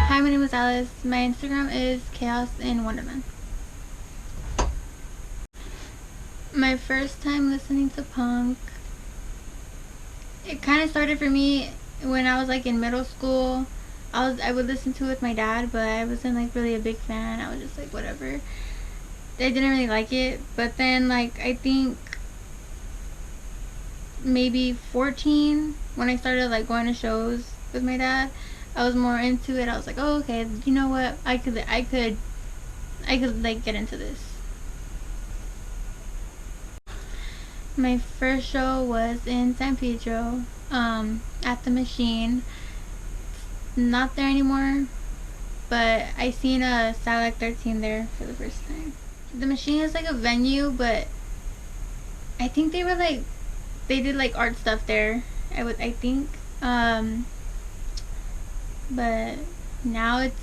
Hi, my name is Alice. My Instagram is Chaos in Wonderland. My first time listening to punk, it kind of started for me when I was like in middle school. I would listen to it with my dad, but I wasn't like really a big fan. I was just like whatever. I didn't really like it, but then like I think maybe 14 when I started like going to shows with my dad, I was more into it. I was like, oh, okay, you know what? I could like get into this. My first show was in San Pedro, at the Machine. Not there anymore, but I seen a Satellite 13 there for the first time. The Machine is like a venue, but I think they did like art stuff there. I think, but now it's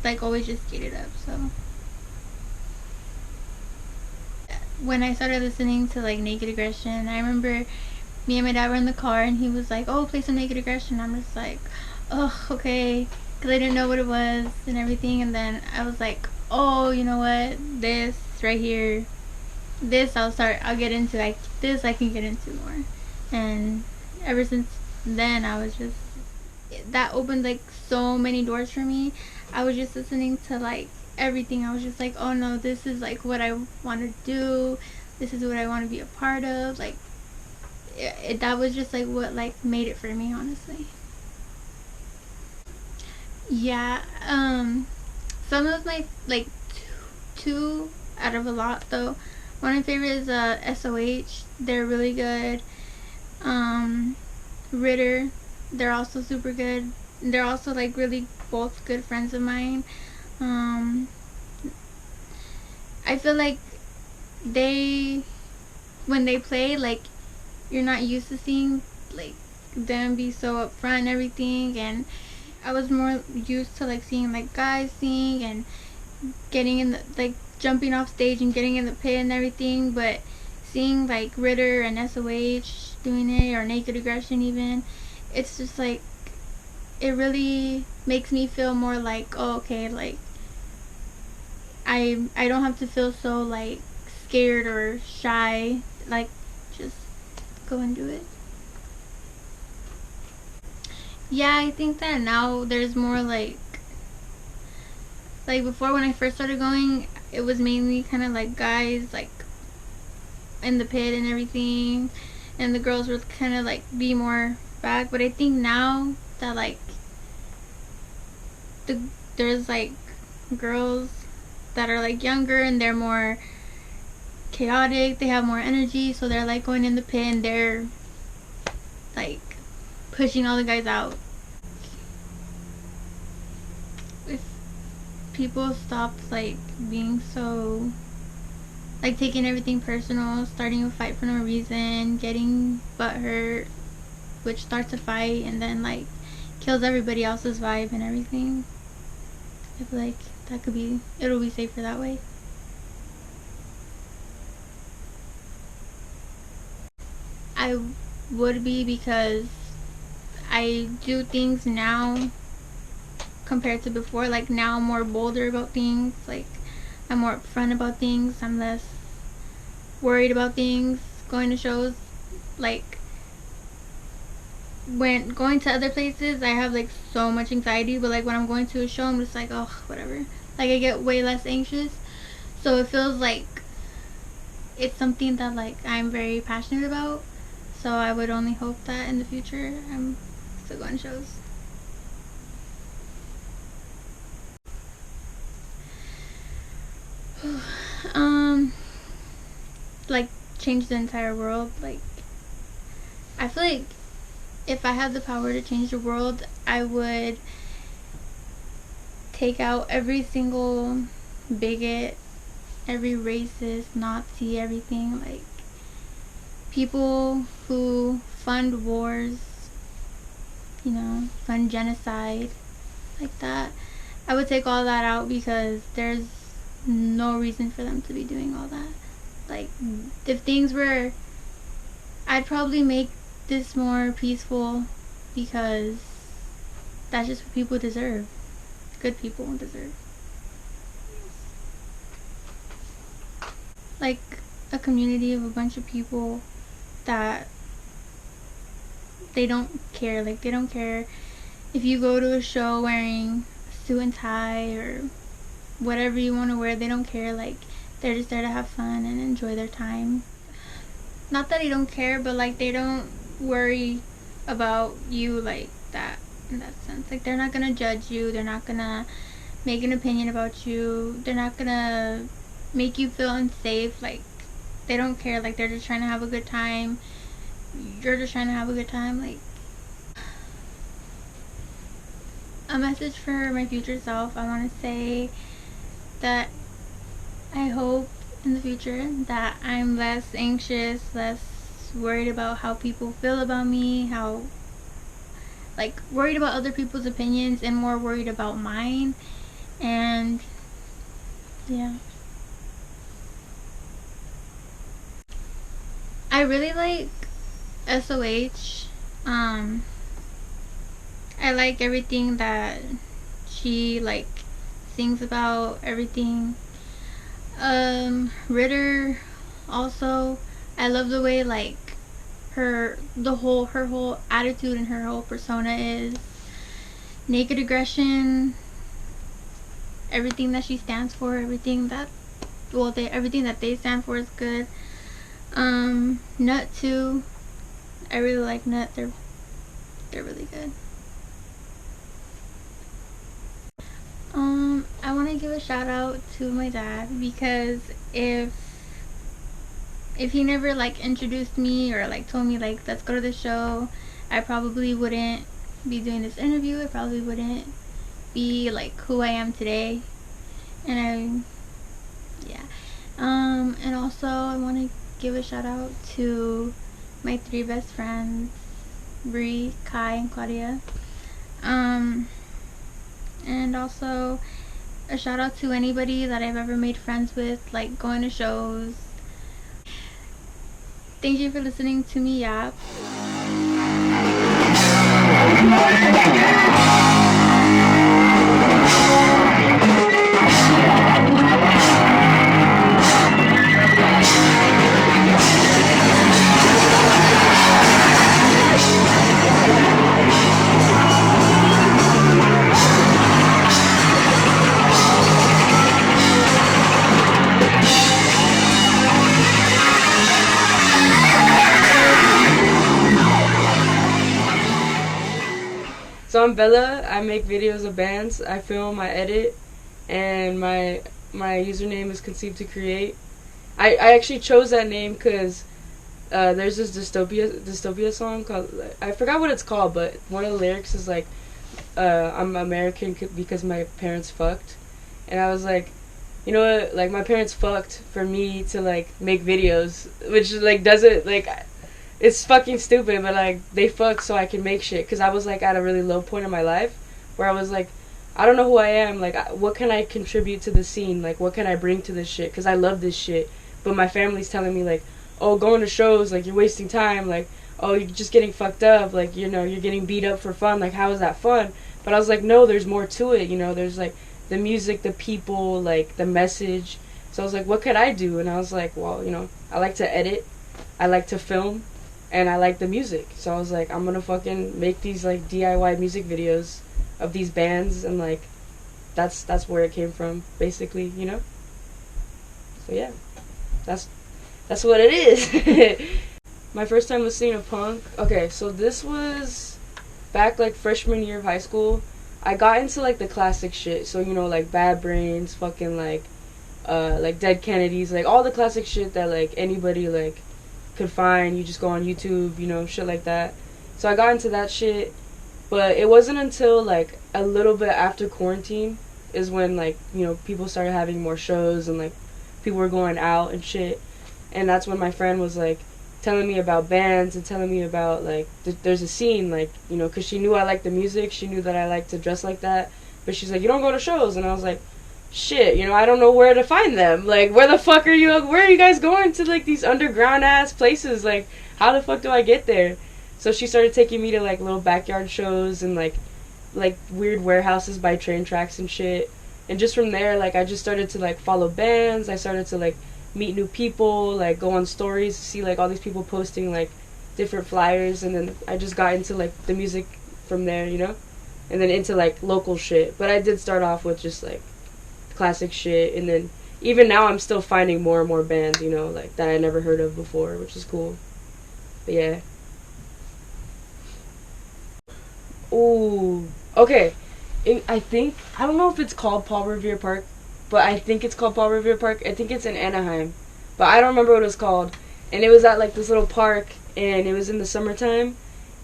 like always just gated up. So when I started listening to like Naked Aggression, I remember me and my dad were in the car and he was like, oh, play some Naked Aggression. I'm just like, oh, okay, because I didn't know what it was and everything. And then I was like, oh, you know what, this right here, this I'll get into. Like this I can get into more. And ever since then I was just, that opened like so many doors for me. I was just listening to like everything. I was just like, oh no, this is like what I want to do, this is what I want to be a part of. Like that was just like what like made it for me, honestly. Yeah, some of my like two out of a lot though. One of my favorites is SOH. They're really good. Ritter, they're also super good. They're also like really both good friends of mine. um I feel like they, when they play, like you're not used to seeing like them be so upfront and everything, and I was more used to like seeing like guys sing and getting in the like jumping off stage and getting in the pit and everything, but seeing like Ritter and SOH doing it, or Naked Aggression even, it's just like it really makes me feel more like, oh, okay, like I don't have to feel so like scared or shy, like just go and do it. Yeah, I think that now there's more like before when I first started going, it was mainly kind of like guys like in the pit and everything, and the girls would kind of like be more back. But I think now that like there's like girls that are like younger and they're more chaotic, they have more energy, so they're like going in the pit and they're like pushing all the guys out. If people stopped like being so like taking everything personal, starting a fight for no reason, getting butthurt, which starts a fight and then like kills everybody else's vibe and everything, I feel like it'll be safer that way. I would be, because I do things now compared to before. Like now I'm more bolder about things, like I'm more upfront about things, I'm less worried about things going to shows. Like when going to other places I have like so much anxiety, but like when I'm going to a show I'm just like, oh, whatever. Like I get way less anxious, so it feels like it's something that like I'm very passionate about. So I would only hope that in the future I'm still going to shows. Like change the entire world. Like I feel like if I had the power to change the world, I would take out every single bigot, every racist, Nazi, everything. Like, people who fund wars, fund genocide, like that. I would take all that out because there's no reason for them to be doing all that. Like, if things were, I'd probably make this more peaceful because that's just what people deserve. Good people deserve. Like, a community of a bunch of people that they don't care. Like, they don't care if you go to a show wearing a suit and tie or whatever you want to wear. They don't care. Like, they're just there to have fun and enjoy their time. Not that they don't care, but like, they don't worry about you like that, in that sense. Like, they're not gonna judge you. They're not gonna make an opinion about you. They're not gonna make you feel unsafe. Like, they don't care. Like, they're just trying to have a good time. You're just trying to have a good time. Like, a message for my future self, I want to say that I hope in the future that I'm less anxious, less worried about how people feel about me, worried about other people's opinions and more worried about mine. And yeah, I really like SOH. I like everything that she sings about, everything. Ritter also, I love the way her whole attitude and her whole persona is. Naked Aggression, everything that she stands for, everything that they stand for is good. Nut too. I really like Nut. They're really good. I want to give a shout out to my dad because if he never introduced me or told me let's go to the show, I probably wouldn't be doing this interview. I probably wouldn't be who I am today. And and also I want to give a shout out to my 3 best friends, Bree, Kai, and Claudia. And also a shout out to anybody that I've ever made friends with, going to shows. Thank you for listening to me yap. So I'm Bella. I make videos of bands. I film, I edit, and my username is Conceived to Create. I actually chose that name because there's this dystopia song called, I forgot what it's called, but one of the lyrics is I'm American because my parents fucked, and I was like, you know what, my parents fucked for me to make videos, which doesn't it's fucking stupid, but they fucked so I can make shit. Because I was at a really low point in my life where I was I don't know who I am. What can I contribute to the scene? What can I bring to this shit? Because I love this shit. But my family's telling me oh, going to shows, you're wasting time. Oh, you're just getting fucked up. You're getting beat up for fun. How is that fun? But I was no, there's more to it. There's the music, the people, the message. So I was what could I do? And I was well, I like to edit. I like to film. And I like the music, so I was I'm gonna fucking make these DIY music videos of these bands, and that's where it came from, basically, So yeah, that's what it is. My first time listening to punk. Okay, so this was back freshman year of high school. I got into the classic shit, so Bad Brains, fucking Dead Kennedys, all the classic shit that anybody could find. You just go on YouTube, shit like that. So I got into that shit, but it wasn't until like a little bit after quarantine is when like, you know, people started having more shows and like people were going out and shit. And that's when my friend was like telling me about bands and telling me about like there's a scene, like, you know, because she knew I liked the music, she knew that I liked to dress like that, but she's like, you don't go to shows. And I was like, shit, you know, I don't know where to find them. Like, where the fuck are you, where are you guys going to, like, these underground ass places? Like, how the fuck do I get there? So she started taking me to like little backyard shows and like weird warehouses by train tracks and shit. And just from there, like, I just started to like follow bands. I started to like meet new people, like go on stories, see like all these people posting like different flyers, and then I just got into like the music from there, you know, and then into like local shit. But I did start off with just like classic shit, and then even now I'm still finding more and more bands, you know, like that I never heard of before, which is cool. But yeah. Ooh, okay. I think, I don't know if it's called Paul Revere Park, but I think it's called Paul Revere Park. I think it's in Anaheim, but I don't remember what it was called. And it was at like this little park, and it was in the summertime,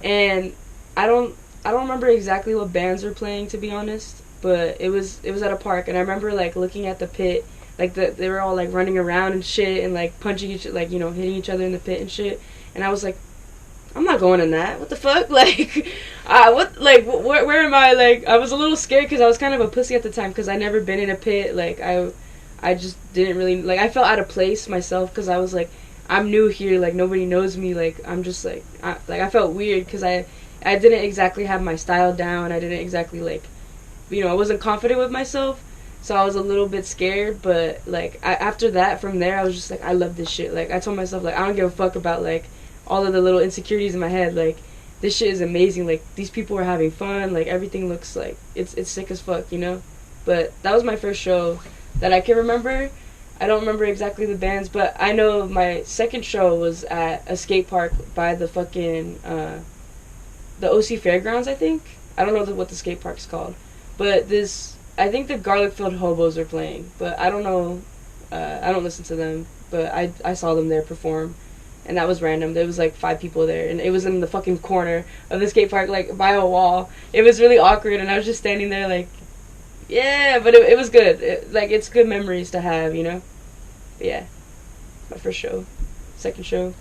and I don't I don't remember exactly what bands were playing, to be honest, but it was at a park, and I remember like looking at the pit, like they were all like running around and shit, and like punching each, like, you know, hitting each other in the pit and shit, and I was like, I'm not going in that. What the fuck? Like, what? Like, where am I? Like, I was a little scared because I was kind of a pussy at the time because I never been in a pit. Like, I just didn't really, like, I felt out of place myself because I was like, I'm new here. Like, nobody knows me. Like, I'm just like, I felt weird because I didn't exactly have my style down. I didn't exactly like, you know, I wasn't confident with myself. So I was a little bit scared, but like after that, from there, I was just like, I love this shit. Like, I told myself, like, I don't give a fuck about like all of the little insecurities in my head. Like, this shit is amazing. Like, these people are having fun. Like, everything looks like it's sick as fuck, you know. But that was my first show that I can remember. I don't remember exactly the bands, but I know my second show was at a skate park by the fucking the OC Fairgrounds, I think. I don't know what the skate park's called, but this, I think the Garlic Filled Hobos are playing, but I don't know. I don't listen to them, but I saw them there perform, and that was random. There was like 5 people there, and it was in the fucking corner of the skate park, like by a wall. It was really awkward, and I was just standing there like, yeah, but it was good. Like, it's good memories to have, you know. But yeah, my first show, second show.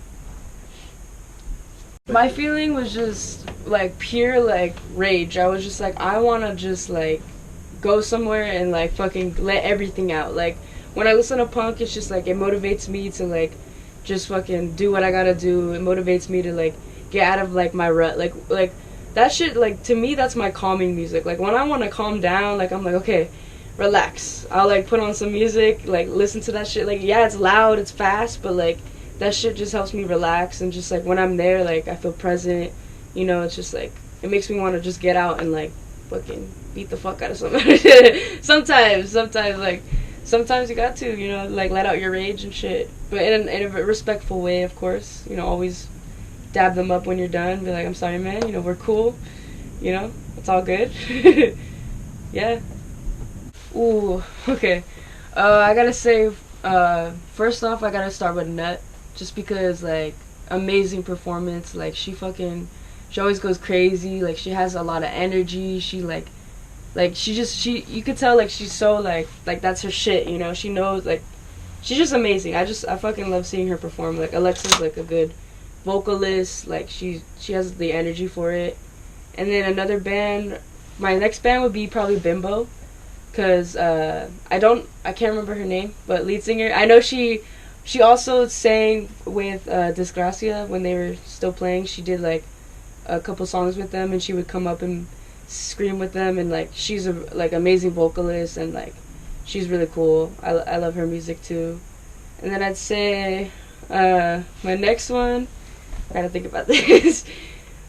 My feeling was just like pure like rage. I was just like, I wanna just like go somewhere and like fucking let everything out. Like, when I listen to punk, it's just like, it motivates me to like just fucking do what I gotta do. It motivates me to like get out of like my rut. Like that shit, like, to me, that's my calming music. Like, when I want to calm down, like, I'm like, okay, relax. I'll like put on some music, like listen to that shit. Like, yeah, it's loud, it's fast, but like that shit just helps me relax, and just like when I'm there, like, I feel present. You know, it's just like, it makes me want to just get out and like fucking beat the fuck out of somebody. sometimes like sometimes you got to, you know, like let out your rage and shit, but in a respectful way, of course. You know, always dab them up when you're done. Be like, I'm sorry, man. You know, we're cool. You know, it's all good. Yeah. Ooh. Okay. I gotta say, first off, I gotta start with Nut, just because, like, amazing performance. Like, she always goes crazy. Like, she has a lot of energy. She you could tell, like, she's so like that's her shit. You know, she knows, like, she's just amazing. I fucking love seeing her perform. Like, Alexa's like a good vocalist. Like, she has the energy for it. And then another band, my next band would be probably Bimbo, because I can't remember her name, but lead singer, I know she also sang with Disgracia when they were still playing. She did like a couple songs with them, and she would come up and scream with them, and like, she's a like amazing vocalist, and like, she's really cool. I love her music too. And then I'd say my next one, I gotta think about this.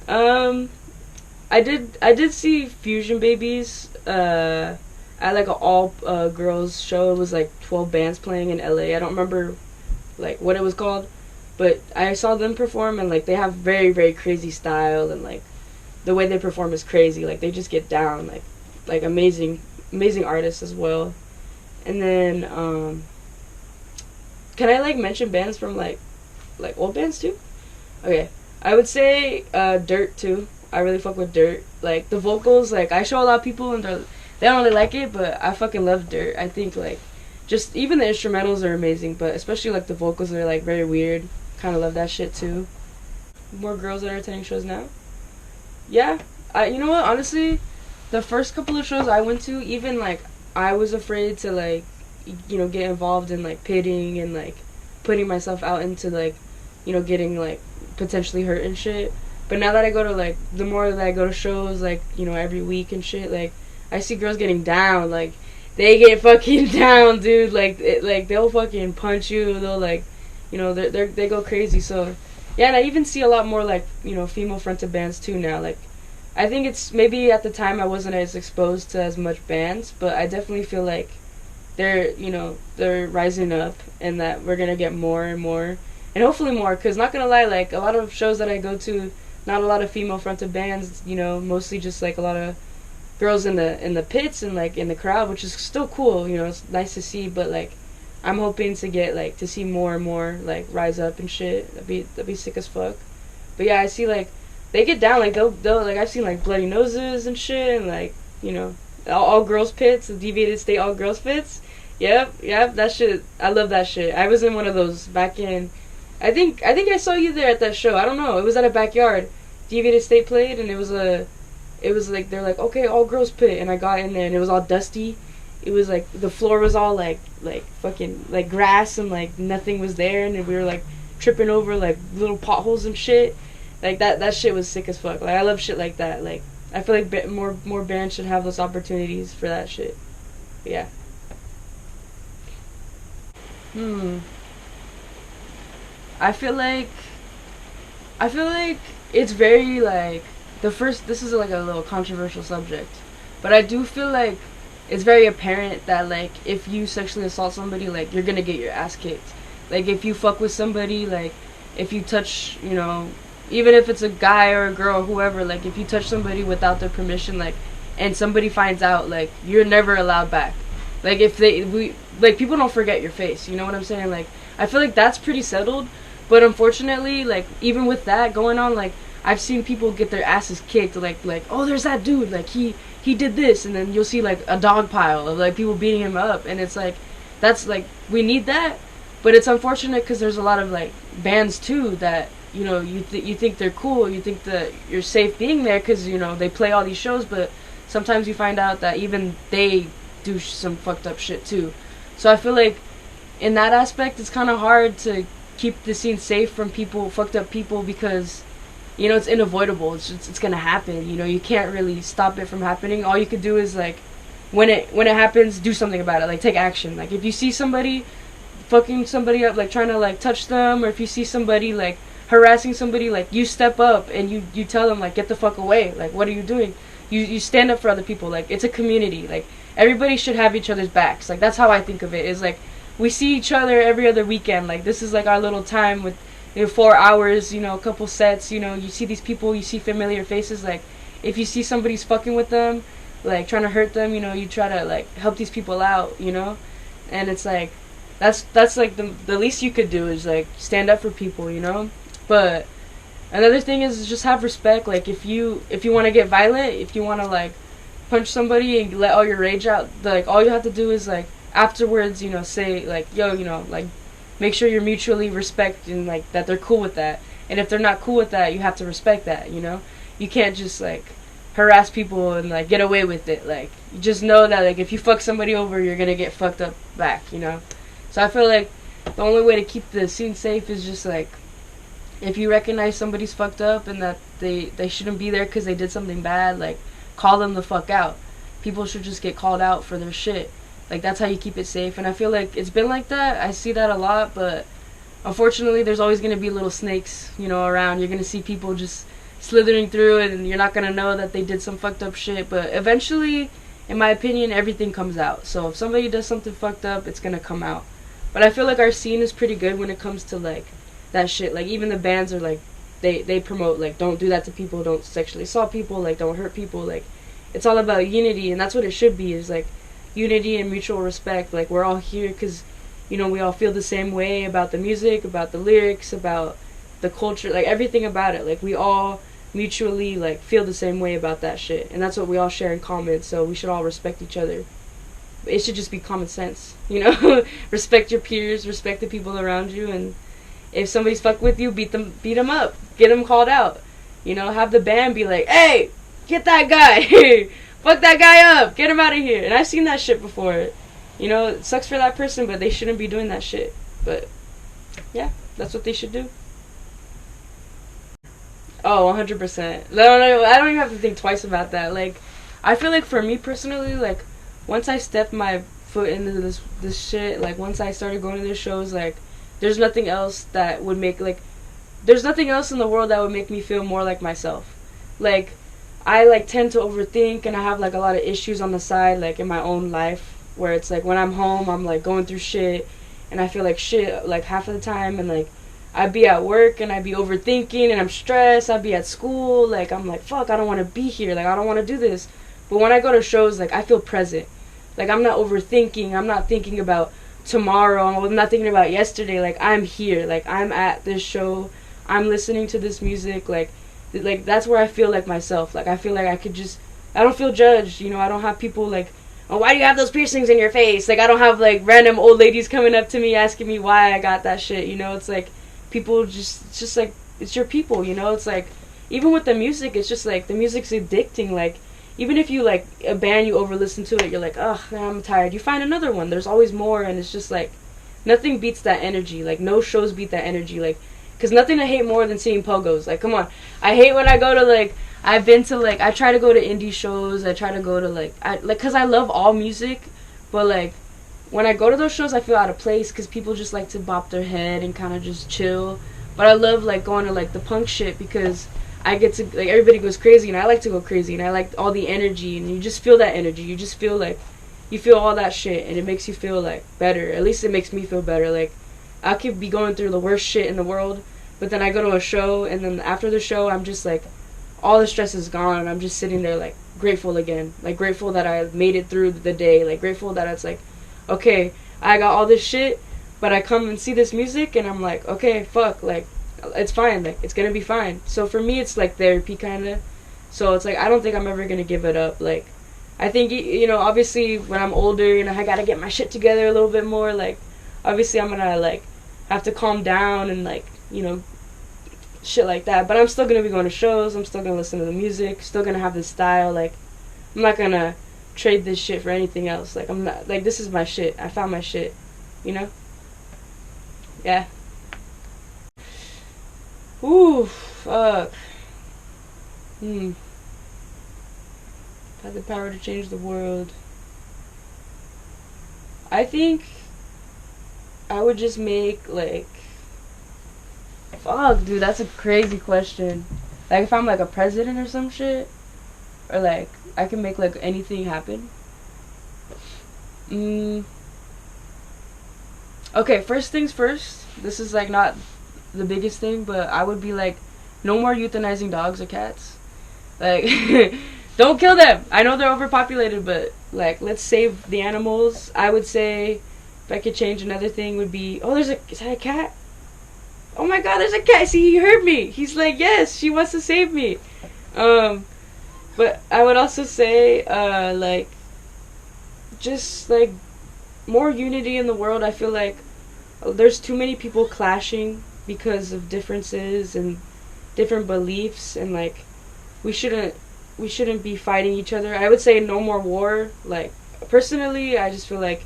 I did see Fusion Babies at like an all girls show. It was like 12 bands playing in LA. I don't remember like what it was called, but I saw them perform, and like, they have very, very crazy style, and like the way they perform is crazy. Like, they just get down, like amazing artists as well. And then can I like mention bands from like old bands too? Okay. I would say Dirt too. I really fuck with Dirt. Like the vocals, like I show a lot of people and they don't really like it, but I fucking love Dirt. I think like just even the instrumentals are amazing, but especially like the vocals are like very weird. Kind of love that shit too. More girls that are attending shows now. Yeah, you know what? Honestly, the first couple of shows I went to, even like I was afraid to like get involved in like pitting and like putting myself out into like getting like potentially hurt and shit. But now that I go to like the more that I go to shows like every week and shit, like I see girls getting down, like they get fucking down, dude. Like like they'll fucking punch you, they'll like they go crazy. So yeah, and I even see a lot more like female fronted bands too now. Like I think it's maybe at the time I wasn't as exposed to as much bands, but I definitely feel like they're rising up and that we're gonna get more and more and hopefully more. Cause not gonna lie, like a lot of shows that I go to, not a lot of female fronted bands. Mostly just like a lot of girls in the pits and like in the crowd, which is still cool. It's nice to see, but like I'm hoping to get like to see more and more like rise up and shit. That'd be sick as fuck. But yeah, I see like they get down, like they'll like I've seen like Bloody Noses and shit, and like all girls pits, the Deviated State all girls pits. Yep, that shit. I love that shit. I was in one of those back in. I think I saw you there at that show. I don't know. It was at a backyard. Deviated State played, and it was like they're like, okay, all girls pit, and I got in there and it was all dusty. It was like the floor was all like fucking like grass and like nothing was there, and we were like tripping over like little potholes and shit. Like that shit was sick as fuck. Like I love shit like that. Like I feel like more bands should have those opportunities for that shit. But yeah. I feel like it's very like this is like a little controversial subject, but I do feel like it's very apparent that like if you sexually assault somebody, like you're gonna get your ass kicked. Like if you fuck with somebody, like if you touch, even if it's a guy or a girl or whoever, like if you touch somebody without their permission, like and somebody finds out, like you're never allowed back. Like if people don't forget your face, you know what I'm saying? Like I feel like that's pretty settled, but unfortunately, like even with that going on, like I've seen people get their asses kicked, like oh, there's that dude, like he did this, and then you'll see like a dog pile of like people beating him up, and it's like that's like we need that, but it's unfortunate because there's a lot of like bands too that you think they're cool, you think that you're safe being there because they play all these shows, but sometimes you find out that even they do some fucked up shit too. So I feel like in that aspect it's kind of hard to keep the scene safe from fucked up people, because it's unavoidable. It's gonna happen. You can't really stop it from happening. All you could do is like when it happens, do something about it. Like take action. Like if you see somebody fucking somebody up, like trying to like touch them, or if you see somebody like harassing somebody, like you step up and you tell them like get the fuck away. Like what are you doing? You stand up for other people. Like it's a community. Like everybody should have each other's backs. Like that's how I think of it. Is like we see each other every other weekend. Like this is like our little time with 4 hours, a couple sets, you see these people, you see familiar faces. Like if you see somebody's fucking with them, like trying to hurt them, you try to like help these people out, and it's like that's like the least you could do is like stand up for people, But another thing is just have respect. Like if you want to get violent, if you want to like punch somebody and let all your rage out, like all you have to do is like afterwards, say like yo, like make sure you're mutually respecting like that they're cool with that. And if they're not cool with that, you have to respect that, You can't just like harass people and like get away with it. Like you just know that like if you fuck somebody over, you're gonna get fucked up back, So I feel like the only way to keep the scene safe is just like if you recognize somebody's fucked up and that they shouldn't be there because they did something bad, like call them the fuck out. People should just get called out for their shit. Like that's how you keep it safe. And I feel like it's been like that. I see that a lot, but unfortunately there's always going to be little snakes, around. You're going to see people just slithering through it, and you're not going to know that they did some fucked up shit. But eventually, in my opinion, everything comes out. So if somebody does something fucked up, it's going to come out. But I feel like our scene is pretty good when it comes to like that shit. Like even the bands are like they promote like don't do that to people, don't sexually assault people, like don't hurt people. Like it's all about unity, and that's what it should be, is like unity and mutual respect. Like we're all here because we all feel the same way about the music, about the lyrics, about the culture, like everything about it. Like we all mutually like feel the same way about that shit, and that's what we all share in common. So we should all respect each other. It should just be common sense, you know. Respect your peers, respect the people around you, and if somebody's fuck with you, beat them up, get them called out. You know, have the band be like, hey, get that guy, fuck that guy up, get him out of here. And I've seen that shit before. You know, it sucks for that person, but they shouldn't be doing that shit. But yeah, that's what they should do. Oh, 100%. No, I don't even have to think twice about that. Like, I feel like for me personally, like, once I stepped my foot into this shit, like, once I started going to these shows, like, there's nothing else that would make, like, there's nothing else in the world that would make me feel more like myself. Like, I, like, tend to overthink, and I have, like, a lot of issues on the side, like, in my own life, where it's, like, when I'm home, I'm, like, going through shit, and I feel like shit, like, half of the time, and, like, I'd be at work and I'd be overthinking and I'm stressed. I'd be at school, like, I'm like, fuck, I don't want to be here. Like, I don't want to do this. But when I go to shows, like, I feel present. Like, I'm not overthinking. I'm not thinking about tomorrow. I'm not thinking about yesterday. Like, I'm here. Like, I'm at this show. I'm listening to this music. Like, that's where I feel like myself. Like, I feel like I could just, I don't feel judged. You know, I don't have people like, oh, why do you have those piercings in your face? Like, I don't have, like, random old ladies coming up to me asking me why I got that shit. You know, it's like, people just, it's just like, it's your people, you know. It's like, even with the music, it's just like, the music's addicting. Like, even if you like a band, you over listen to it, you're like, ugh, I'm tired, you find another one, there's always more. And it's just like, nothing beats that energy. Like, no shows beat that energy. Like, because nothing I hate more than seeing pogos. Like, come on, I hate when I go to, like, I've been to, like, I try to go to indie shows, I try to go to, like, because I love all music, but, like, when I go to those shows, I feel out of place because people just like to bop their head and kind of just chill. But I love, like, going to, like, the punk shit because I get to, like, everybody goes crazy and I like to go crazy and I like all the energy and you just feel that energy. You just feel like, you feel all that shit and it makes you feel, like, better. At least it makes me feel better. Like, I could be going through the worst shit in the world, but then I go to a show and then after the show, I'm just, like, all the stress is gone and I'm just sitting there, like, grateful again. Like, grateful that I made it through the day. Like, grateful that it's, like, okay, I got all this shit, but I come and see this music, and I'm like, okay, fuck, like, it's fine, like, it's gonna be fine. So for me, it's like therapy, kinda. So it's like, I don't think I'm ever gonna give it up. Like, I think, you know, obviously, when I'm older, you know, I gotta get my shit together a little bit more. Like, obviously, I'm gonna, like, have to calm down and, like, you know, shit like that. But I'm still gonna be going to shows, I'm still gonna listen to the music, still gonna have this style. Like, I'm not gonna trade this shit for anything else. Like, I'm not, like, this is my shit. I found my shit, you know? Yeah. Ooh, fuck. If I had the power to change the world, I think I would just make, like, fuck, dude, that's a crazy question. Like, if I'm, like, a president or some shit, or, like, I can make, like, anything happen. Okay, first things first. This is, like, not the biggest thing, but I would be, like, no more euthanizing dogs or cats. Like, don't kill them. I know they're overpopulated, but, like, let's save the animals. I would say, if I could change another thing, would be, oh, is that a cat? Oh my god, there's a cat. See, he heard me. He's like, yes, she wants to save me. But I would also say, like, just, like, more unity in the world. I feel like there's too many people clashing because of differences and different beliefs, and, like, we shouldn't be fighting each other. I would say no more war. Like, personally, I just feel like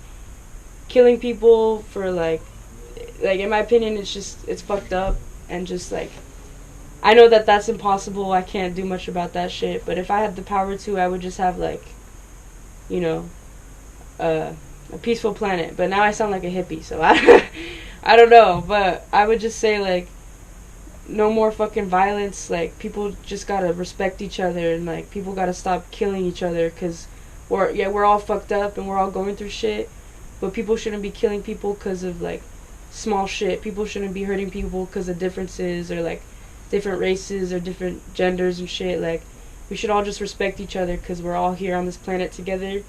killing people for, like, in my opinion, it's fucked up, and just, like, I know that that's impossible. I can't do much about that shit. But if I had the power to, I would just have, like, you know, a peaceful planet. But now I sound like a hippie, so I don't know. But I would just say, like, no more fucking violence. Like, people just gotta respect each other, and, like, people gotta stop killing each other, because we're all fucked up and we're all going through shit. But people shouldn't be killing people because of, like, small shit. People shouldn't be hurting people because of differences, or, like, different races or different genders and shit. Like, we should all just respect each other because we're all here on this planet together,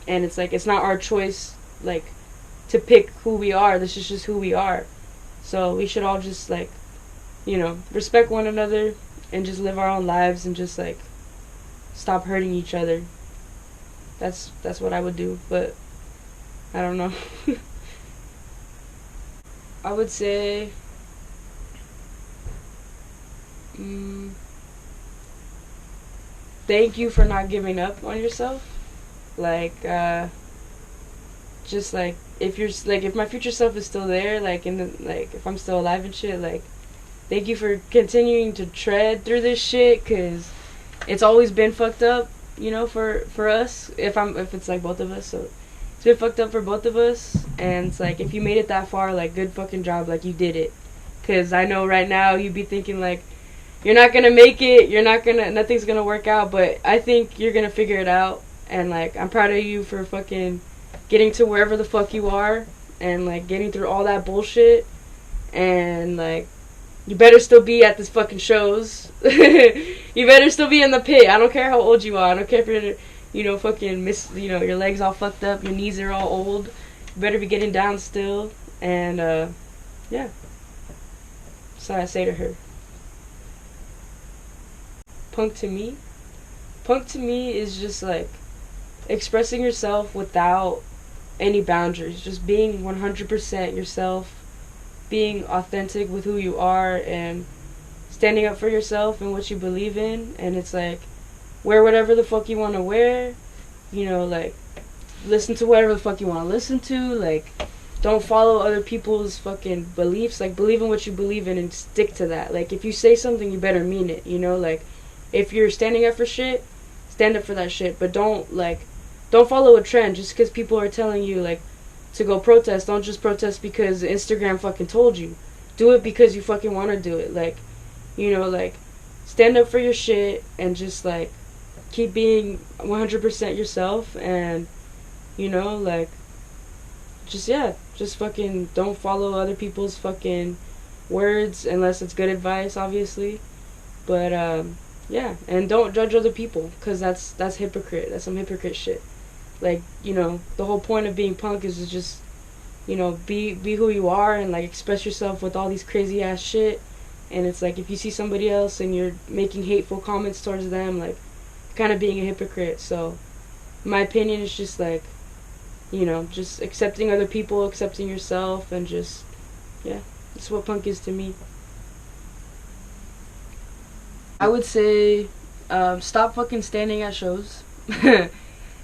and it's like, it's not our choice, like, to pick who we are. This is just who we are. So we should all just, like, respect one another and just live our own lives and just like stop hurting each other. That's what I would do, but I don't know. I would say thank you for not giving up on yourself. Like just like if my future self is still there, like if I'm still alive and shit, like thank you for continuing to tread through this shit, cuz it's always been fucked up, for us, if it's like both of us. So it's been fucked up for both of us, and it's like if you made it that far, like good fucking job, like you did it. Cuz I know right now you'd be thinking like you're not going to make it, nothing's going to work out, but I think you're going to figure it out. And like I'm proud of you for fucking getting to wherever the fuck you are and like getting through all that bullshit. And like you better still be at this fucking shows. You better still be in the pit. I don't care how old you are. I don't care if you're fucking your legs all fucked up, your knees are all old. You better be getting down still. And yeah. So I say to her. Punk to me is just like expressing yourself without any boundaries, just being 100% yourself, being authentic with who you are, and standing up for yourself and what you believe in. And it's like wear whatever the fuck you want to wear, like listen to whatever the fuck you want to listen to, like don't follow other people's fucking beliefs, like believe in what you believe in and stick to that. Like if you say something, you better mean it, like if you're standing up for shit, stand up for that shit. But don't follow a trend just because people are telling you like to go protest. Don't just protest because Instagram fucking told you. Do it because you fucking want to do it. Like, like stand up for your shit and just like keep being 100% yourself. And like just fucking don't follow other people's fucking words unless it's good advice, obviously. But yeah, and don't judge other people, because that's hypocrite. That's some hypocrite shit. Like, the whole point of being punk is to just, be who you are and, like, express yourself with all these crazy-ass shit. And it's like, if you see somebody else and you're making hateful comments towards them, like, kind of being a hypocrite. So, my opinion is just, like, just accepting other people, accepting yourself, and just, yeah, that's what punk is to me. I would say, stop fucking standing at shows.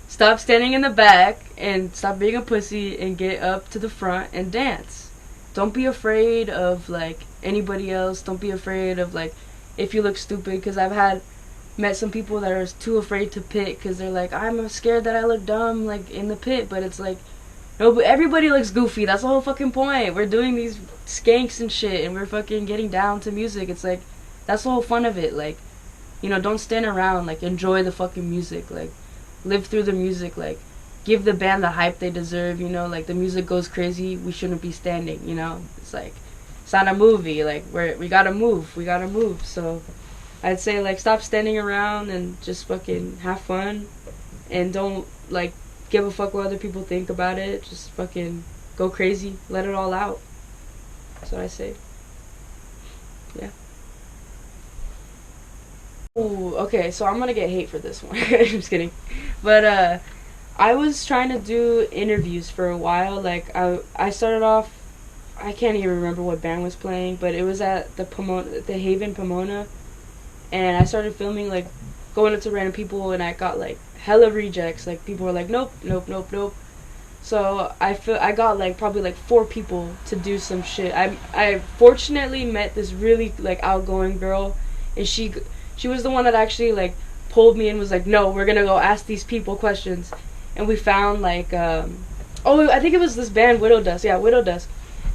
Stop standing in the back and stop being a pussy and get up to the front and dance. Don't be afraid of, like, anybody else. Don't be afraid of, like, if you look stupid. Because I've met some people that are too afraid to pit because they're like, I'm scared that I look dumb, like, in the pit. But it's like, no, but everybody looks goofy. That's the whole fucking point. We're doing these skanks and shit and we're fucking getting down to music. It's like, that's the whole fun of it. Like, don't stand around. Like, enjoy the fucking music. Like, live through the music. Like, give the band the hype they deserve. Like, the music goes crazy. We shouldn't be standing. It's like, it's not a movie. Like, we gotta move. We gotta move. So, I'd say, like, stop standing around and just fucking have fun. And don't, like, give a fuck what other people think about it. Just fucking go crazy. Let it all out. That's what I say. Yeah. Ooh, okay, so I'm gonna get hate for this one. I'm just kidding. But, I was trying to do interviews for a while. Like, I started off, I can't even remember what band was playing, but it was at the Haven Pomona. And I started filming, like, going up to random people, and I got, like, hella rejects. Like, people were like, nope, nope, nope, nope. So I got, like, probably, like, 4 people to do some shit. I fortunately met this really, like, outgoing girl, and she was the one that actually, like, pulled me and was like, no, we're gonna go ask these people questions. And we found, like, I think it was this band, Widow Dusk. Yeah, Widow Dusk.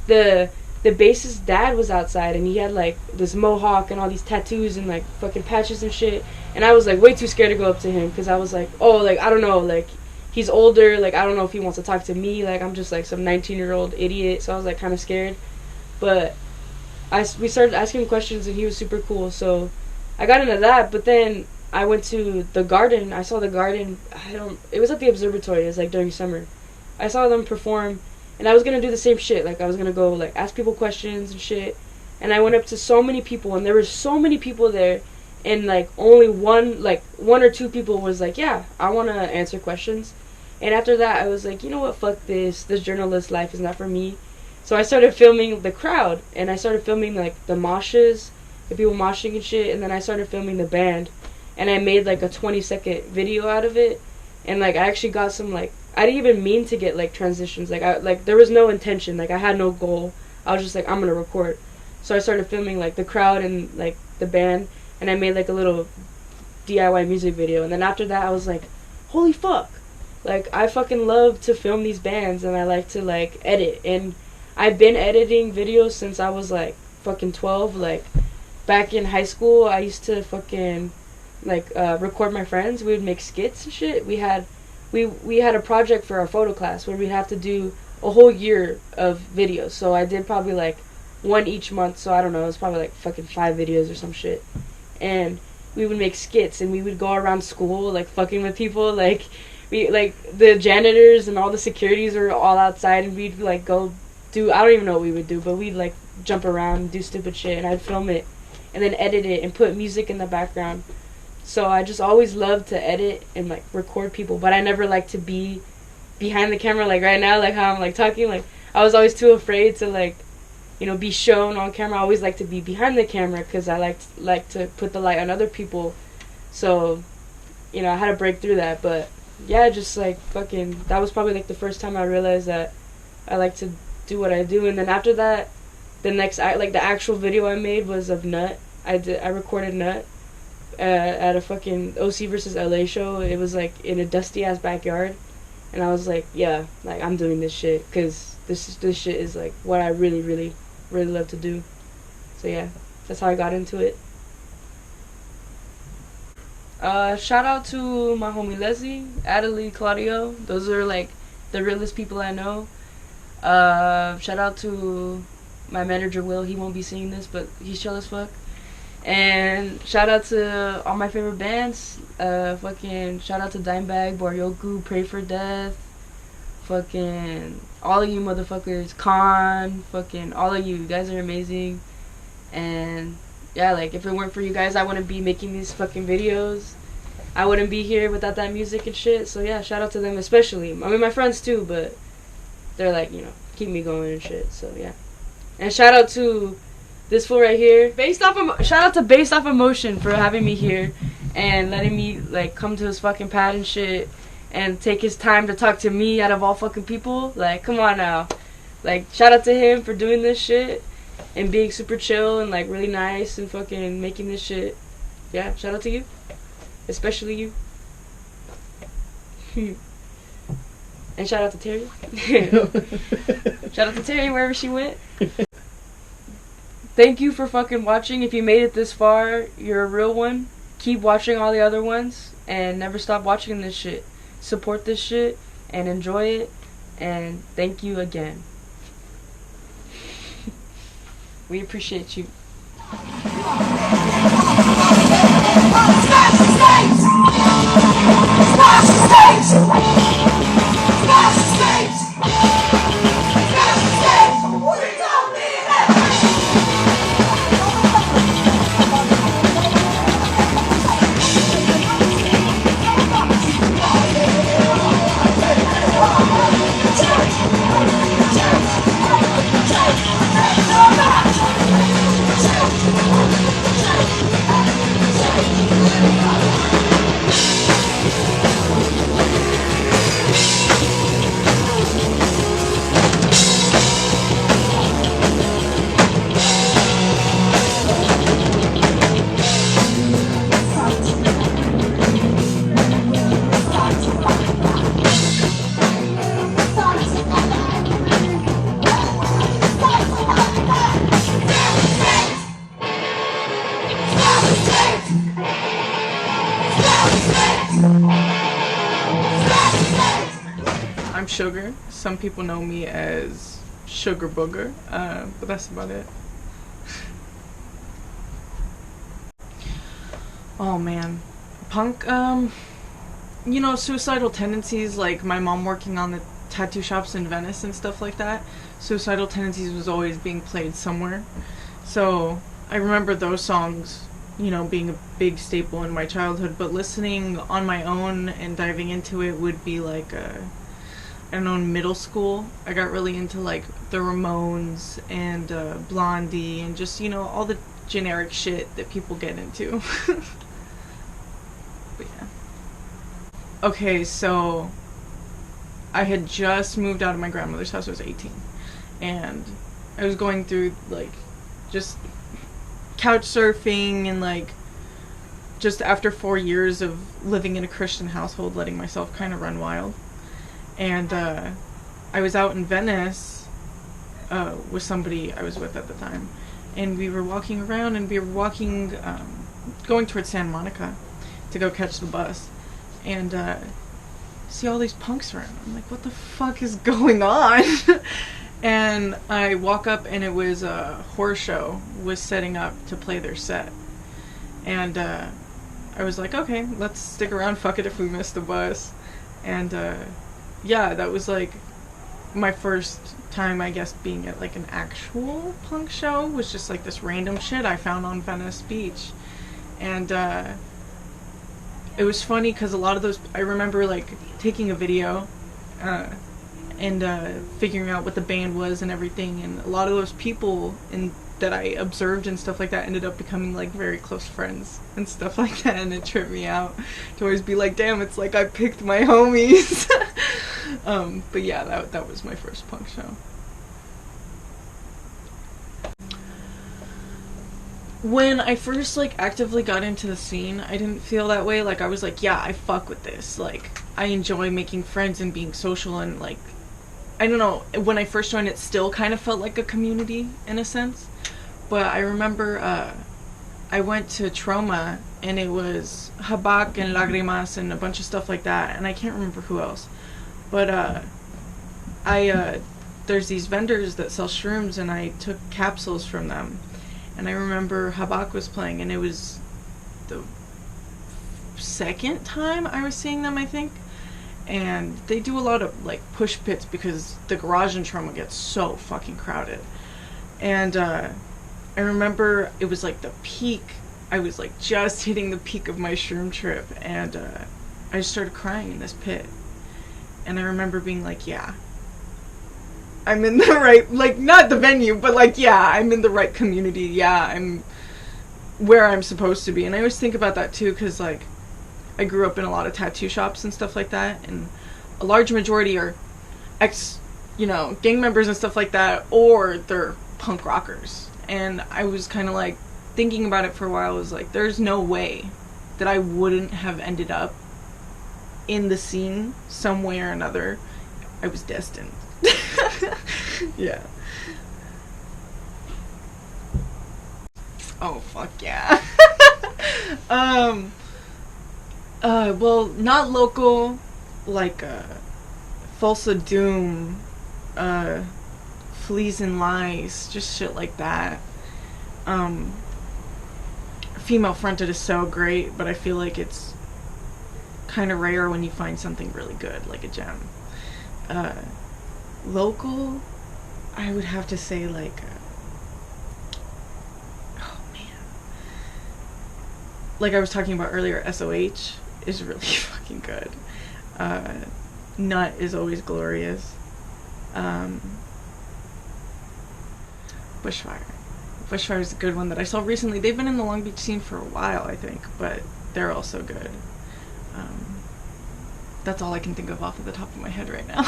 The bassist's dad was outside, and he had, like, this mohawk and all these tattoos and, like, fucking patches and shit. And I was, like, way too scared to go up to him, because I was like, oh, like, I don't know, like, he's older, like, I don't know if he wants to talk to me, like, I'm just, like, some 19-year-old idiot. So I was, like, kind of scared. But we started asking him questions, and he was super cool. So I got into that, but then I went to the Garden. I saw the Garden. It was at the observatory. It was, like, during summer. I saw them perform, and I was gonna do the same shit. Like, I was gonna go, like, ask people questions and shit. And I went up to so many people, and there were so many people there, and like only one or two people was like, yeah, I want to answer questions. And after that, I was like, you know what, fuck this journalist life is not for me. So I started filming the crowd, and I started filming like the moshes, the people moshing and shit, and then I started filming the band, and I made like a 20-second video out of it. And like I actually got some, like, I didn't even mean to get like transitions, like there was no intention, like I had no goal. I was just like, I'm gonna record. So I started filming like the crowd and like the band, and I made like a little DIY music video. And then after that, I was like, holy fuck, like I fucking love to film these bands, and I like to like edit. And I've been editing videos since I was like fucking 12. Like back in high school, I used to fucking like record my friends. We would make skits and shit. We had a project for our photo class where we'd have to do a whole year of videos. So I did probably like one each month. So I don't know, it was probably like fucking 5 videos or some shit. And we would make skits, and we would go around school like fucking with people. Like the janitors and all the securities were all outside, and we'd like go do, I don't even know what we would do, but we'd like jump around and do stupid shit, and I'd film it and then edit it and put music in the background. So I just always loved to edit and like record people, but I never liked to be behind the camera like right now, like how I'm like talking. Like I was always too afraid to like, you know, be shown on camera. I always like to be behind the camera because I like to put the light on other people. So, you know, I had to break through that. But yeah, just like fucking, that was probably like the first time I realized that I like to do what I do. And then after that, the actual video I made was of Nut. I recorded Nut at a fucking OC versus LA show. It was like in a dusty ass backyard, and I was like, yeah, like I'm doing this shit because this shit is like what I really really really love to do. So yeah, that's how I got into it. Shout out to my homie Leslie, Adelie, Claudio. Those are like the realest people I know. Shout out to my manager Will. He won't be seeing this, but he's chill as fuck. And shout out to all my favorite bands. Fucking shout out to Dimebag, Boryoku, Pray for Death. Fucking all of you motherfuckers. Khan. Fucking all of you. You guys are amazing. And yeah, like if it weren't for you guys, I wouldn't be making these fucking videos. I wouldn't be here without that music and shit. So yeah, shout out to them especially. I mean my friends too, but they're like, you know, keep me going and shit. So yeah. And shout out to this fool right here. Shout out to Based Off Emotion for having me here and letting me like come to his fucking pad and shit and take his time to talk to me out of all fucking people. Like, come on now. Like, shout out to him for doing this shit and being super chill and like really nice and fucking making this shit. Yeah, shout out to you. Especially you. And shout out to Terry. Shout out to Terry wherever she went. Thank you for fucking watching. If you made it this far, you're a real one. Keep watching all the other ones and never stop watching this shit. Support this shit and enjoy it. And thank you again. We appreciate you. I'm Sugar. Some people know me as Sugar Booger, but that's about it. Oh man, punk. You know, suicidal tendencies. Like my mom working on the tattoo shops in Venice and stuff like that. Suicidal tendencies was always being played somewhere. So I remember those songs, you know, being a big staple in my childhood, but listening on my own and diving into it would be like I don't know, in middle school, I got really into like the Ramones and Blondie and just, you know, all the generic shit that people get into. But yeah. Okay, so I had just moved out of my grandmother's house. I was 18. And I was going through like just couch surfing and like just after 4 years of living in a Christian household, letting myself kind of run wild. And I was out in Venice with somebody I was with at the time, and we were walking around, and we were walking, going towards Santa Monica to go catch the bus, and see all these punks around. I'm like, what the fuck is going on? And I walk up, and it was a horror show was setting up to play their set, and I was like, okay, let's stick around, fuck it if we miss the bus. And yeah, that was like my first time, I guess, being at like an actual punk show. Was just like this random shit I found on Venice Beach. And it was funny because a lot of those, I remember like taking a video and figuring out what the band was and everything, and a lot of those people that I observed and stuff like that ended up becoming like very close friends and stuff like that, and it tripped me out to always be like, damn, it's like I picked my homies. But yeah, that was my first punk show. When I first like actively got into the scene, I didn't feel that way. Like I was like, yeah, I fuck with this. Like I enjoy making friends and being social, and like I don't know, when I first joined it still kind of felt like a community in a sense. But I remember I went to Trauma, and it was Habak and Lagrimas and a bunch of stuff like that, and I can't remember who else. But there's these vendors that sell shrooms, and I took capsules from them. And I remember Habak was playing, and it was the second time I was seeing them, I think. And they do a lot of like push pits because the garage in Trauma gets so fucking crowded. And I remember it was like the peak. I was like just hitting the peak of my shroom trip, and I just started crying in this pit. And I remember being like, yeah, I'm in the right, like, not the venue, but like, yeah, I'm in the right community. Yeah, I'm where I'm supposed to be. And I always think about that too, because like I grew up in a lot of tattoo shops and stuff like that, and a large majority are gang members and stuff like that, or they're punk rockers. And I was kind of like thinking about it for a while. I was like, there's no way that I wouldn't have ended up in the scene some way or another. I was destined. Yeah. Oh fuck yeah. Well, not local, like Falsa Doom, Fleas and Lies, just shit like that. Female fronted is so great, but I feel like it's kind of rare when you find something really good, like a gem. Local, I would have to say like, oh man, like I was talking about earlier, SOH is really fucking good. Nut is always glorious. Bushfire. Bushfire is a good one that I saw recently. They've been in the Long Beach scene for a while, I think, but they're also good. That's all I can think of off of the top of my head right now.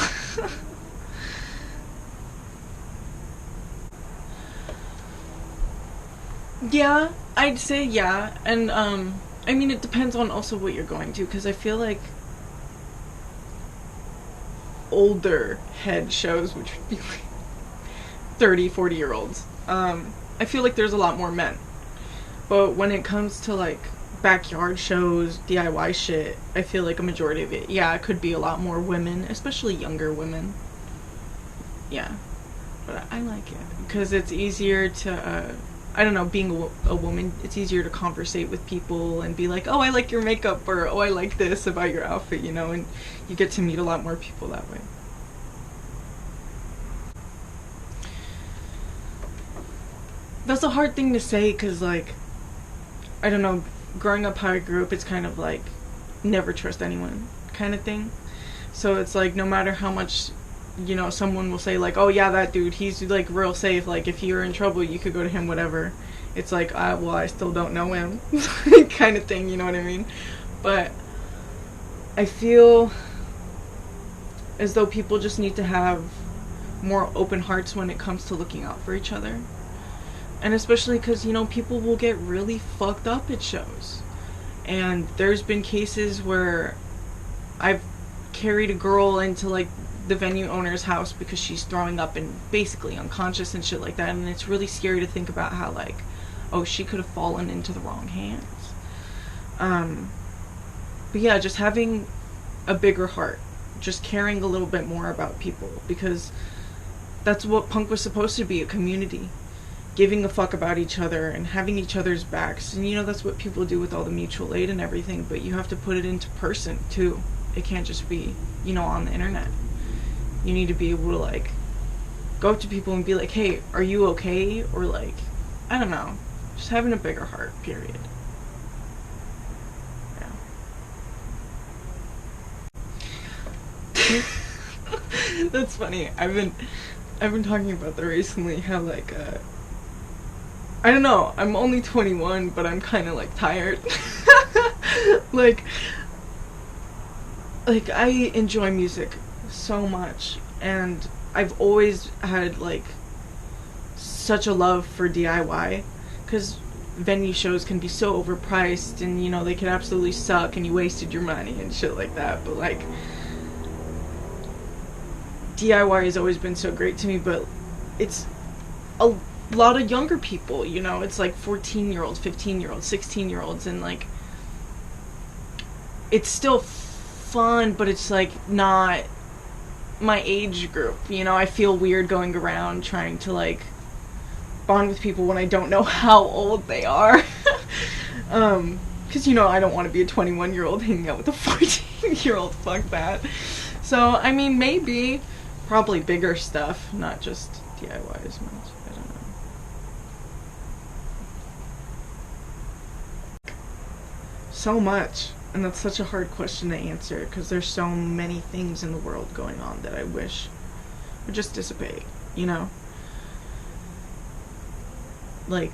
Yeah, I'd say yeah. And I mean, it depends on also what you're going to, because I feel like older head shows, which would be like 30, 40-year-olds, I feel like there's a lot more men. But when it comes to like backyard shows, DIY shit, I feel like a majority of it, yeah, it could be a lot more women, especially younger women. Yeah. But I like it because it's easier to I don't know, being a woman, it's easier to conversate with people and be like, oh, I like your makeup, or oh, I like this about your outfit, you know, and you get to meet a lot more people that way. that's a hard thing to say, because, like, I don't know, growing up how I grew up, it's kind of like never trust anyone kind of thing. So it's like, no matter how much, you know, someone will say, like, oh yeah, that dude, he's like real safe, like if you're in trouble you could go to him, whatever. It's like, well, I still don't know him kind of thing, you know what I mean? But I feel as though people just need to have more open hearts when it comes to looking out for each other. And especially because, you know, people will get really fucked up at shows. And there's been cases where I've carried a girl into, like, the venue owner's house because she's throwing up and basically unconscious and shit like that. And it's really scary to think about how, like, oh, she could have fallen into the wrong hands. But yeah, just having a bigger heart. Just caring a little bit more about people. Because that's what punk was supposed to be, a community. Giving a fuck about each other and having each other's backs. And, you know, that's what people do with all the mutual aid and everything, but you have to put it into person too. It can't just be, you know, on the internet. You need to be able to, like, go up to people and be like, hey, are you okay? Or, like, I don't know, just having a bigger heart, period. Yeah. That's funny. I've been talking about that recently, how, like, I don't know, I'm only 21, but I'm kind of, like, tired. like, I enjoy music so much, and I've always had, like, such a love for DIY, because venue shows can be so overpriced, and, you know, they can absolutely suck, and you wasted your money and shit like that, but, like, DIY has always been so great to me, but it's a lot of younger people, you know, it's like 14-year-olds, 15-year-olds, 16-year-olds, and, like, it's still fun, but it's, like, not my age group, you know. I feel weird going around trying to, like, bond with people when I don't know how old they are. Because, you know, I don't want to be a 21-year-old hanging out with a 14-year-old, fuck that. So, I mean, maybe, probably bigger stuff, not just DIY as much. I don't know. So much, and that's such a hard question to answer because there's so many things in the world going on that I wish would just dissipate, you know? Like,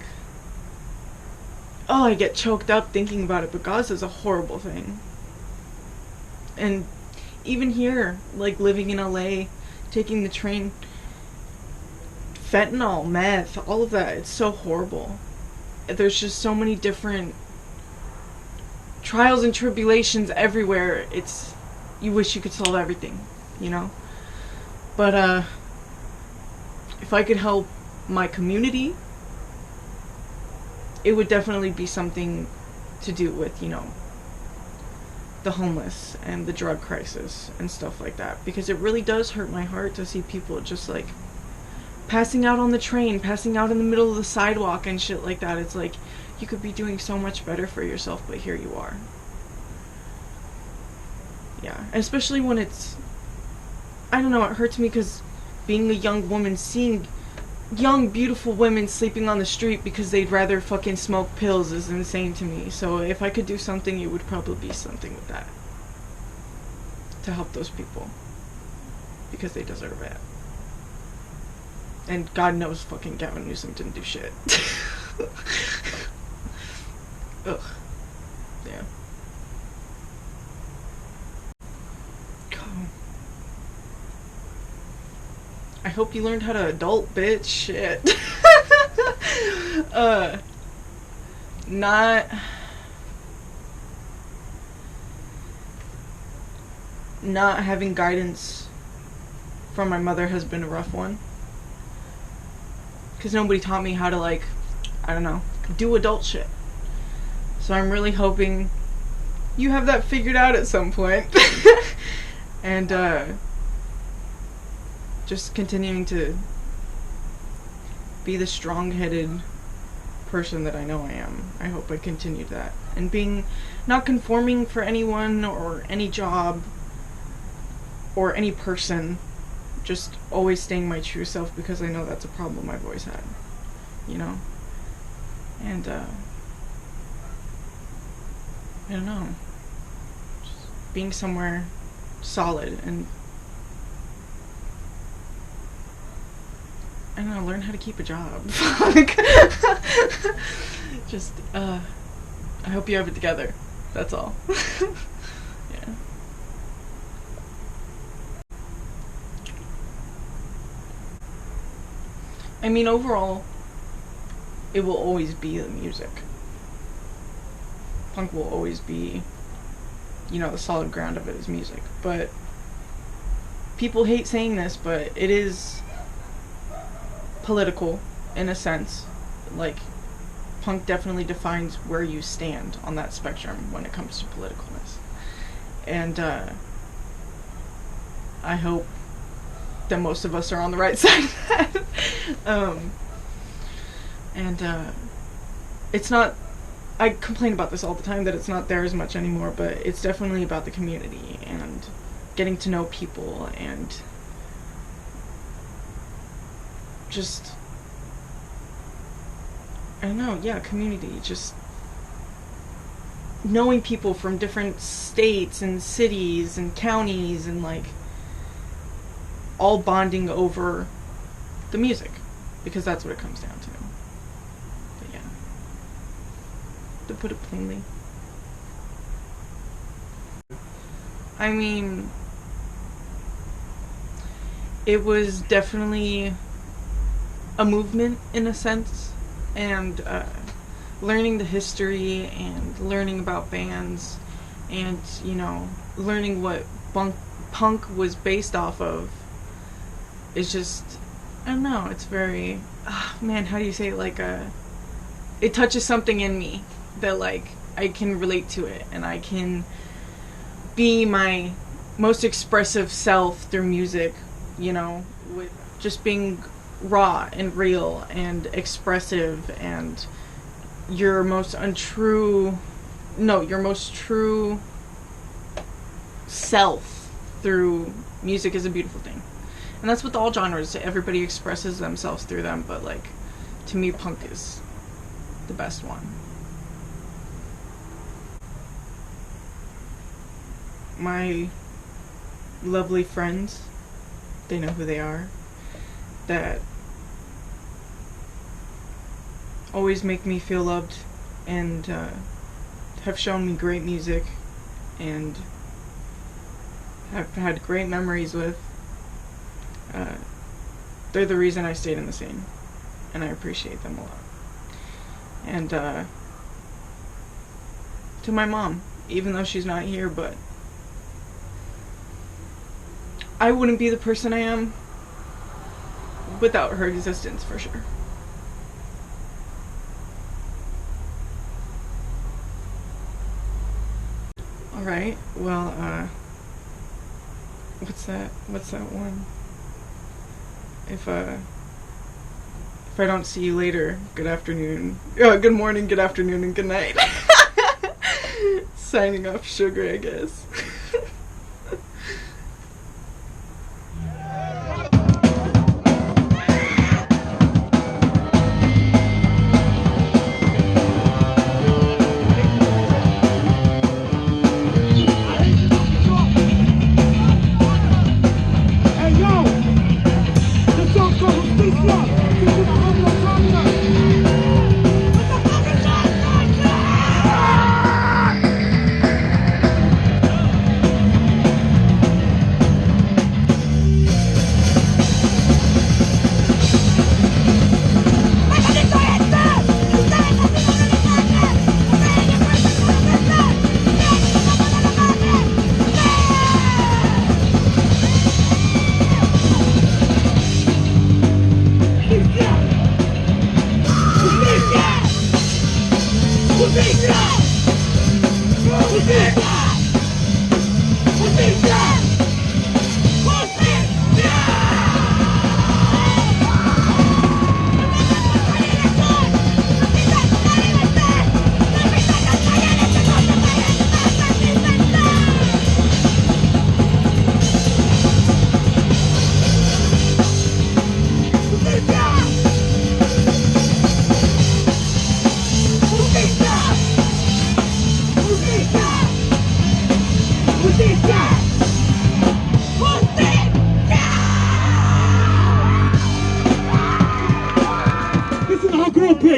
oh, I get choked up thinking about it, but Gaza's a horrible thing. And even here, like, living in LA, taking the train, fentanyl, meth, all of that, it's so horrible. There's just so many different trials and tribulations everywhere. It's, you wish you could solve everything, you know? But, if I could help my community, it would definitely be something to do with, you know, the homeless and the drug crisis and stuff like that, because it really does hurt my heart to see people just, like, passing out on the train, passing out in the middle of the sidewalk and shit like that. It's like, you could be doing so much better for yourself, but here you are. Yeah, especially when it's, I don't know, it hurts me because being a young woman, seeing young, beautiful women sleeping on the street because they'd rather fucking smoke pills is insane to me. So if I could do something, it would probably be something with that. To help those people. Because they deserve it. And God knows fucking Gavin Newsom didn't do shit. Ugh. Yeah. I hope you learned how to adult, bitch. Shit. Not having guidance from my mother has been a rough one. Because nobody taught me how to, like, I don't know, do adult shit. So I'm really hoping you have that figured out at some point. And, just continuing to be the strong-headed person that I know I am. I hope I continue that. And being, not conforming for anyone or any job or any person. Just always staying my true self, because I know that's a problem I've always had. You know? And I don't know, just being somewhere solid and I don't know, learn how to keep a job. Just I hope you have it together. That's all. Yeah. I mean, overall, it will always be the music. Punk will always be, you know, the solid ground of it is music. But people hate saying this, but it is political in a sense. Like, punk definitely defines where you stand on that spectrum when it comes to politicalness. And I hope that most of us are on the right side of that. It's not, I complain about this all the time, that it's not there as much anymore, but it's definitely about the community and getting to know people and just, I don't know, yeah, community, just knowing people from different states and cities and counties and like all bonding over the music, because that's what it comes down to. But yeah, to put it plainly. I mean, it was definitely a movement in a sense, and learning the history and learning about bands and, you know, learning what punk was based off of is just, I don't know, it's very, man, how do you say it, like, it touches something in me that, like, I can relate to it, and I can be my most expressive self through music, you know, with just being raw and real and expressive and your most true self through music is a beautiful thing. And that's with all genres. Everybody expresses themselves through them, but like, to me, punk is the best one. My lovely friends, they know who they are, that always make me feel loved and have shown me great music and have had great memories with. They're the reason I stayed in the scene, and I appreciate them a lot. And to my mom, even though she's not here, but I wouldn't be the person I am without her existence, for sure. Alright, well, what's that one? If I don't see you later, good afternoon, good morning, good afternoon, and good night. Signing off, Sugar, I guess.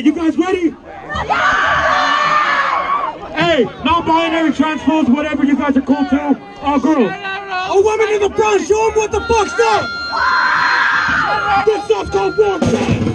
Okay, you guys ready? Hey, non-binary, trans folks, whatever, you guys are cool too. Oh, girls. Oh, women in the front, show them what the fuck's up. This stuff's called war.